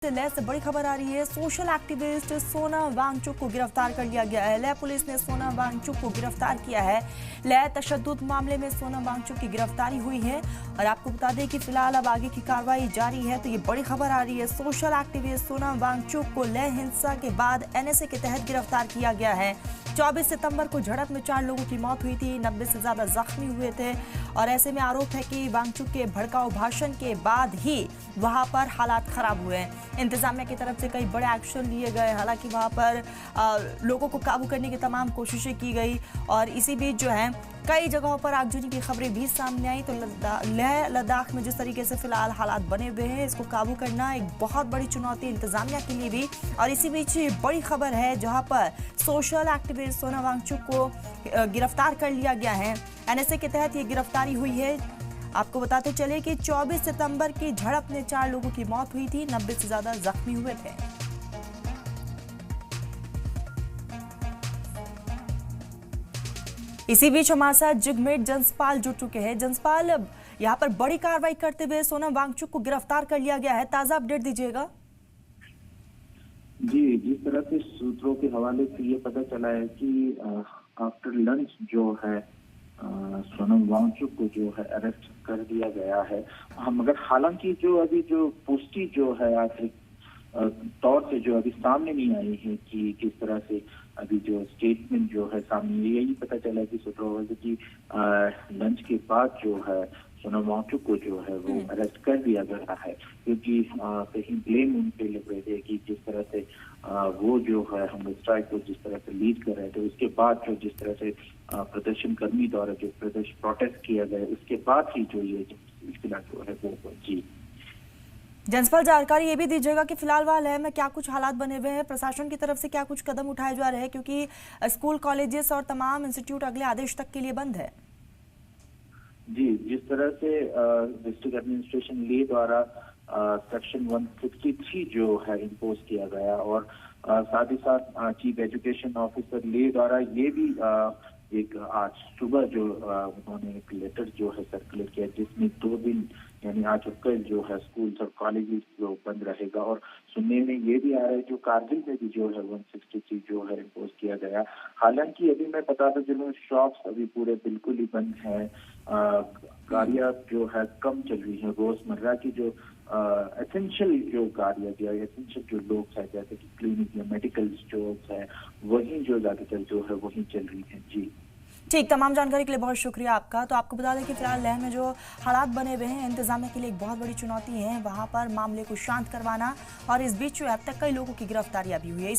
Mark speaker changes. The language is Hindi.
Speaker 1: से लेह से बड़ी खबर आ रही है। सोशल एक्टिविस्ट सोनम वांगचुक को गिरफ्तार कर लिया गया है। लेह पुलिस ने सोनम वांगचुक को गिरफ्तार किया है। लेह तशद्दुद मामले में सोनम वांगचुक की गिरफ्तारी हुई है और आपको बता दें कि फिलहाल अब आगे की कार्रवाई जारी है। तो ये बड़ी खबर आ रही है। सोशल एक्टिविस्ट सोनम वांगचुक को लेह हिंसा के बाद एनएसए के तहत गिरफ्तार किया गया है। 24 सितंबर को झड़प में 4 लोगों की मौत हुई थी, 90 से ज्यादा जख्मी हुए थे और ऐसे में आरोप है कि वांगचुक के भड़काऊ भाषण के बाद ही वहां पर हालात खराब हुए हैं। इंतजामिया की तरफ से कई बड़े एक्शन लिए गए। हालांकि वहां पर लोगों को काबू करने की तमाम कोशिशें की गई और इसी बीच जो है कई जगहों पर आगजनी की खबरें भी सामने आई। तो लेह लद्दाख में जिस तरीके से फिलहाल हालात बने हुए हैं, इसको काबू करना एक बहुत बड़ी चुनौती इंतजामिया के लिए भी। और इसी बीच बड़ी खबर है जहां पर सोशल एक्टिविस्ट सोनम वांगचुक को गिरफ्तार कर लिया गया है। एनएसए के तहत ये गिरफ्तारी हुई है। आपको बताते चले कि 24 सितंबर की झड़प में 4 लोगों की मौत हुई थी, 90 से ज्यादा जख्मी हुए थे। इसी बीच हमारे साथ जिगमेट जंसपाल जुड़ चुके हैं। जंसपाल, यहाँ पर बड़ी कार्रवाई करते हुए सोनम वांगचुक को गिरफ्तार कर लिया गया है, ताजा अपडेट दीजिएगा।
Speaker 2: जी, जिस तरह से सूत्रों के हवाले से ये पता चला है कि आफ्टर लंच जो है सोनम वांगचुक को जो है अरेस्ट कर दिया गया है। मगर हालांकि जो अभी जो पुष्टि जो है आखिरी तौर से जो अभी सामने नहीं आई है कि किस तरह से अभी जो स्टेटमेंट जो है सामने, यही पता चला कि सूत्रों से कि लंच के बाद जो है सोनम वांगचुक को जो है वो अरेस्ट कर दिया गया है, क्योंकि कहीं ब्लेम उन पे लग रहे थे कि जिस तरह से वो जो है हम स्ट्राइक को जिस तरह से लीड कर रहे थे, उसके बाद जो जिस तरह से प्रदर्शनकर्मी द्वारा जो प्रोटेस्ट किया गया, उसके बाद ही जो ये इख्तिलाफ जो है वो जी।
Speaker 1: जंसपाल, जानकारी ये भी दीजिएगा कि फिलहाल वहां लेह में क्या कुछ हालात बने हुए हैं, प्रशासन की तरफ से क्या कुछ कदम उठाए जा रहे हैं, क्योंकि स्कूल कॉलेजेस और तमाम इंस्टीट्यूट अगले आदेश तक के लिए बंद है।
Speaker 2: जी, जिस तरह से डिस्ट्रिक्ट एडमिनिस्ट्रेशन लेह द्वारा सेक्शन 163 जो है इम्पोज किया गया और साथ ही साथ चीफ एजुकेशन ऑफिसर लेह द्वारा ये भी एक आज सुबह जो उन्होंने एक लेटर जो है सर्कुलेट किया, जिसमें 2 दिन यानी आज और कल जो है स्कूल्स और कॉलेजेस जो बंद रहेगा। और सुनने में ये भी आ रहा है जो कारगिल में भी जो है 163 जो है इम्पोज किया गया। हालांकि अभी मैं बताता चलूं, शॉप्स अभी पूरे बिल्कुल ही बंद हैं, गाड़ियां जो है कम चल रही है। रोजमर्रा की जो एसेंशियल जो गाड़ियां या एसेंशियल जो लोग हैं, जैसे कि क्लिनिक या मेडिकल स्टोर्स है, वही जो ज्यादातर जो है वही चल रही है। जी
Speaker 1: ठीक, तमाम जानकारी के लिए बहुत शुक्रिया आपका। तो आपको बता दें कि फिलहाल लेह में जो हालात बने हुए हैं, इंतजामिया के लिए एक बहुत बड़ी चुनौती है वहां पर मामले को शांत करवाना और इस बीच जो अब तक कई लोगों की गिरफ्तारियां भी हुई है।